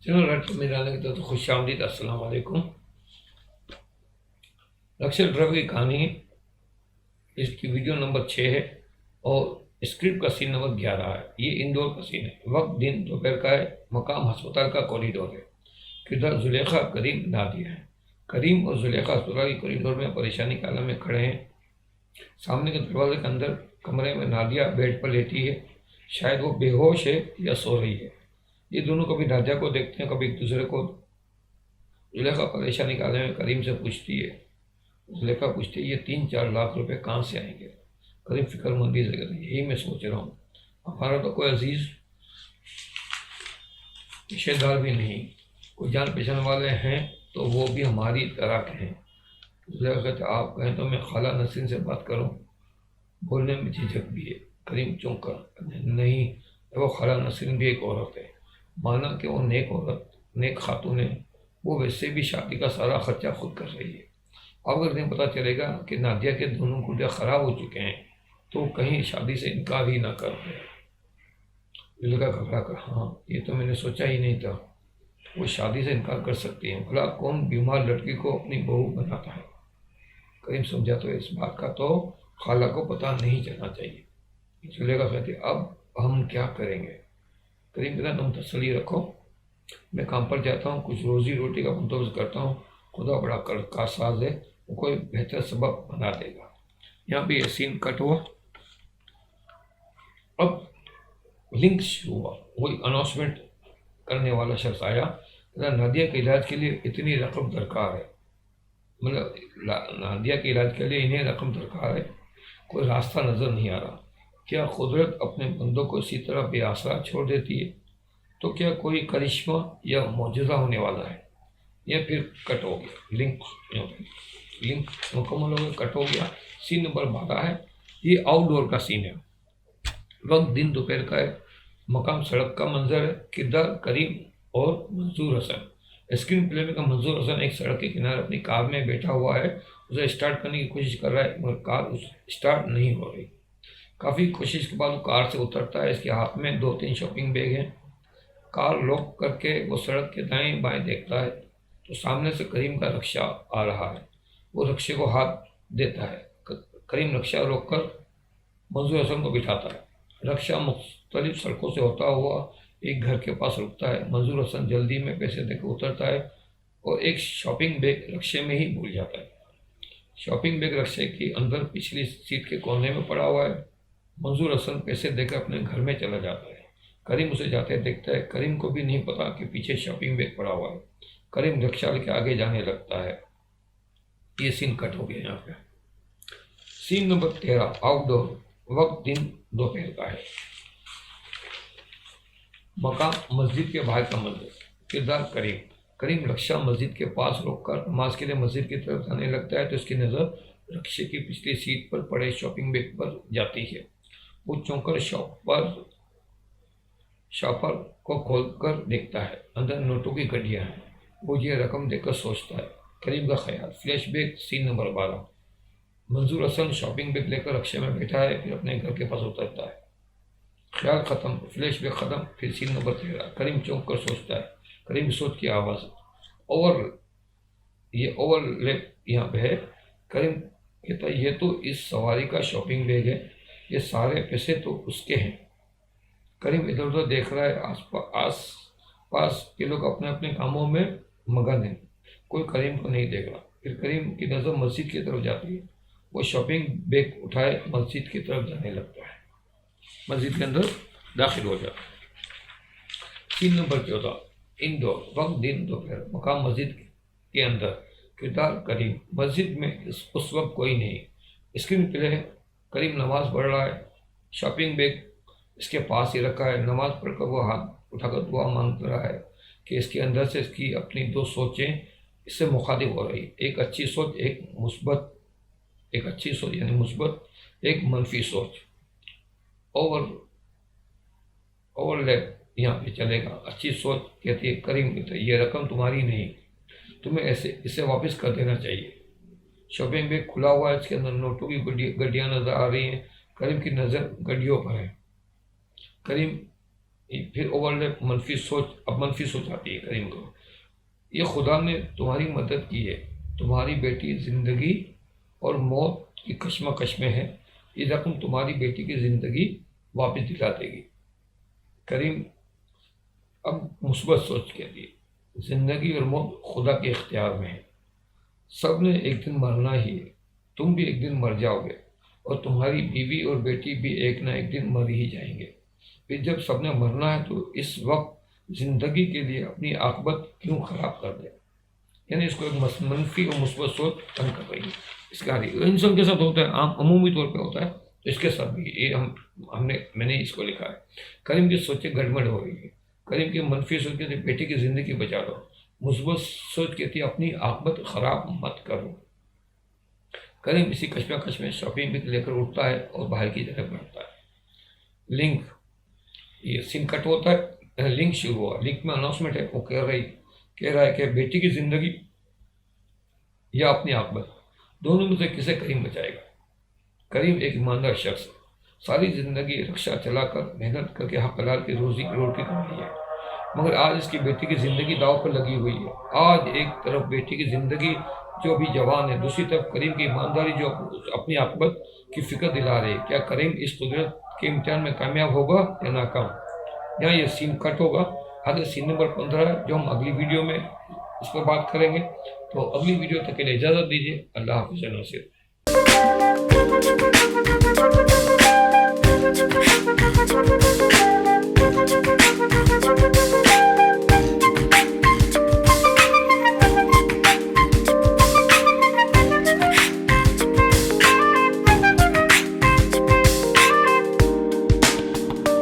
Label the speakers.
Speaker 1: चलो रट में डालने की तो खुश आमदीद। अस्सलाम वालेकुम। अक्षर ड्राइवर की कहानी, इसकी वीडियो नंबर 6 है और स्क्रिप्ट का सीन नंबर 11 है। ये इंदौर का सीन है। वक्त दिन दोपहर का है। मकाम अस्पताल का कॉरिडोर है। किरदार जुलेखा, करीम, नादिया है। करीम और जुलेखा अस्पताल के कॉरिडोर में परेशानी के आलम में खड़े हैं। सामने के दरवाजे के अंदर कमरे में नादिया बेड पर लेटी है। शायद वो बेहोश है या सो रही है। ये दोनों कभी नादिया को देखते हैं, कभी एक दूसरे को। जुलेखा परेशानी के आलम में करीम से पूछती है। जुलेखा पूछती है, ये 3-4 लाख रुपए कहाँ से आएंगे? करीम फिक्रमंदी से कहते हैं, यही मैं सोच रहा हूँ। हमारा तो कोई अजीज रिश्तेदार भी नहीं, कोई जान पहचान वाले हैं तो वो भी हमारी तरह के हैं। जुलेखा कहते, आप कहें तो मैं खाला नसीन से बात करूँ? बोलने में झिझक भी है। करीम चौंक कर, नहीं, वो खाला नसीन भी एक औरत है। माना कि वो नेक औरत, नेक खातून है। वो वैसे भी शादी का सारा खर्चा खुद कर रही है। अब अगर इन्हें पता चलेगा कि नादिया के दोनों गुर्दे ख़राब हो चुके हैं तो कहीं शादी से इनकार ही ना कर दे। जुलेखा घबरा कर, हाँ, ये तो मैंने सोचा ही नहीं था। वो शादी से इनकार कर सकती हैं। भला कौन बीमार लड़की को अपनी बहू बनाता है? करीम समझा, तो इस बात का तो खाला को पता नहीं चलना चाहिए। जुलेखा कहती, अब हम क्या करेंगे? करीम कहता, तुम तसल्ली रखो, मैं काम पर जाता हूँ, कुछ रोजी रोटी का बंदोबस्त करता हूँ। खुदा बड़ा कारसाज है, वो कोई बेहतर सबब बना देगा। यहाँ पे ये सीन कट हुआ। अब लिंक शुरू हुआ। वही अनाउंसमेंट करने वाला शख्स आया, कहता, नादिया के इलाज के लिए इतनी रकम दरकार है। मतलब नादिया के इलाज के लिए इन्हें रकम दरकार है। कोई रास्ता नज़र नहीं आ रहा। क्या कुदरत अपने बंदों को इसी तरह बेआसरा छोड़ देती है? तो क्या कोई करिश्मा या मौजूदा होने वाला है? या फिर कट हो गया लिंक। लिंक मुकम्मल हो गया, कट हो गया। सीन नंबर 12 है। ये आउटडोर का सीन है। वक्त दिन दोपहर का है। मकाम सड़क का मंजर है। किरदार करीम और मंजूर हसन। स्क्रीन प्ले में का मंजूर हसन एक सड़क के किनारे अपनी कार में बैठा हुआ है। उसे स्टार्ट करने की कोशिश कर रहा है मगर कार स्टार्ट नहीं हो रही। काफ़ी कोशिश के बाद वो कार से उतरता है। इसके हाथ में 2-3 शॉपिंग बैग हैं। कार लॉक करके वो सड़क के दाएं बाएं देखता है तो सामने से करीम का रक्षा आ रहा है। वो रक्षे को हाथ देता है। करीम रक्षा रोककर मंजूर हसन को बिठाता है। रक्षा मुख्तलिफ सड़कों से होता हुआ एक घर के पास रुकता है। मंजूर हसन जल्दी में पैसे देकर उतरता है और एक शॉपिंग बैग रक्षे में ही भूल जाता है। शॉपिंग बैग रक्षे के अंदर पिछली सीट के कोने में पड़ा हुआ है। मंजूर हसन पैसे देकर अपने घर में चला जाता है। करीम उसे जाते देखता है। करीम को भी नहीं पता कि पीछे शॉपिंग बैग पड़ा हुआ है। करीम रिक्शा लेके आगे जाने लगता है। ये सीन कट हो गया। यहाँ पे सीन नंबर 13, आउटडोर। वक्त दिन दोपहर का है। मकाम मस्जिद के बाहर का मंदिर। किरदार करीम। करीम रक्षा मस्जिद के पास रोककर नमाज के लिए मस्जिद की तरफ जाने लगता है तो इसकी नज़र रक्षे की पिछली सीट पर पड़े शॉपिंग बैग पर जाती है। वो चौंकर शॉपर को खोलकर देखता है। अंदर नोटों की गड्डियाँ हैं। वो ये रकम देकर सोचता है। करीम का ख्याल। Flashback scene number 12। Manzoor Hasan shopping bag लेकर रक्षे में बैठा है, फिर अपने घर के पास उतरता है। ख्याल ख़त्म, फ्लैशबैक ख़त्म। फिर सीन नंबर 13। करीम चौंक कर सोचता है। करीम की सोच की आवाज़। ओवरलैप यहाँ पे है। करीम कहता है, ये तो इस सवारी का शॉपिंग बैग है, ये सारे पैसे तो उसके हैं। करीम इधर उधर देख रहा है। आस पास के लोग अपने अपने कामों में मगन हैं। कोई करीम को नहीं देख रहा। फिर करीम की नज़र मस्जिद की तरफ जाती है। वो शॉपिंग बैग उठाए मस्जिद की तरफ जाने लगता है। मस्जिद के अंदर दाखिल हो जाता है। Scene number 14, Indore. वक्त दिन दोपहर। मकाम मस्जिद के अंदर। किरदार करीम। मस्जिद में उस वक्त कोई नहीं। स्क्रीन प्ले है। करीम नमाज पढ़ रहा है। शॉपिंग बैग इसके पास ही रखा है। नमाज पढ़कर वो हाथ उठाकर दुआ मांग रहा है कि इसके अंदर से इसकी अपनी 2 सोचें इससे मुखातिब हो रही। एक अच्छी सोच, एक अच्छी सोच यानी मुस्बत, एक मनफी सोच। ओवरलैप यहाँ पे चलेगा। अच्छी सोच कहती है, करीम कहते हैं, ये रकम तुम्हारी नहीं, तुम्हें इसे वापस कर देना चाहिए। शॉपिंग बैग खुला हुआ है। इसके अंदर नोटों की गड्डियाँ नजर आ रही हैं। करीम की नज़र गड्डियों पर है। करीम फिर ओवरलैप मनफी सोच, अब मनफी सोच आती है करीम को, ये खुदा ने तुम्हारी मदद की है, तुम्हारी बेटी ज़िंदगी और मौत की कश्मकश में है, ये रकम तुम्हारी बेटी की ज़िंदगी वापस दिला देगी। करीम अब मुस्बत सोच कहती है, ज़िंदगी और मौत खुदा के इख्तियार में है, सब ने एक दिन मरना ही है, तुम भी एक दिन मर जाओगे और तुम्हारी बीवी और बेटी भी एक ना एक दिन मर ही जाएंगे। फिर जब सबने मरना है तो इस वक्त ज़िंदगी के लिए अपनी आकबत क्यों ख़राब कर दे। यानी इसको एक मनफी और मुस्बत सोच तंग कर रही है। इसका इंसान के साथ होता है, आम अमूमी तौर पे होता है, तो इसके साथ भी ये मैंने इसको लिखा है। करीम की सोचें गड़बड़ हो रही है। करीम की मनफी सोच कहती है बेटी की ज़िंदगी बचा लो, मुस्बत सोच कहती है अपनी आकबत ख़राब मत करो। करीम इसी कश्मकश में शॉपिंग भी लेकर उठता है और बाहर की तरफ बढ़ता है। लिंक, ये सीन कट होता है, लिंक शुरू हुआ, लिंक में अनाउंसमेंट है, वो कह रहा है कि बेटी की ज़िंदगी या अपनी आकबत, दोनों में से किसे करीम बचाएगा। करीम एक ईमानदार शख्स है, सारी ज़िंदगी रिक्शा चलाकर मेहनत करके हक हलाल की रोटी कमाई है, मगर आज इसकी बेटी की ज़िंदगी दाव पर लगी हुई है। आज एक तरफ बेटी की ज़िंदगी जो अभी जवान है, दूसरी तरफ करीम की ईमानदारी जो अपनी आकबत की फिक्र दिला रही है। क्या करीम इस कुदरत के इम्तिहान में कामयाब होगा या नाकाम। यहाँ ये सीन कट होगा। आगे सीन नंबर 15 जो हम अगली वीडियो में इस पर बात करेंगे। तो अगली वीडियो तक के लिए इजाज़त दीजिए। अल्लाह हाफ़िज़ नासिर।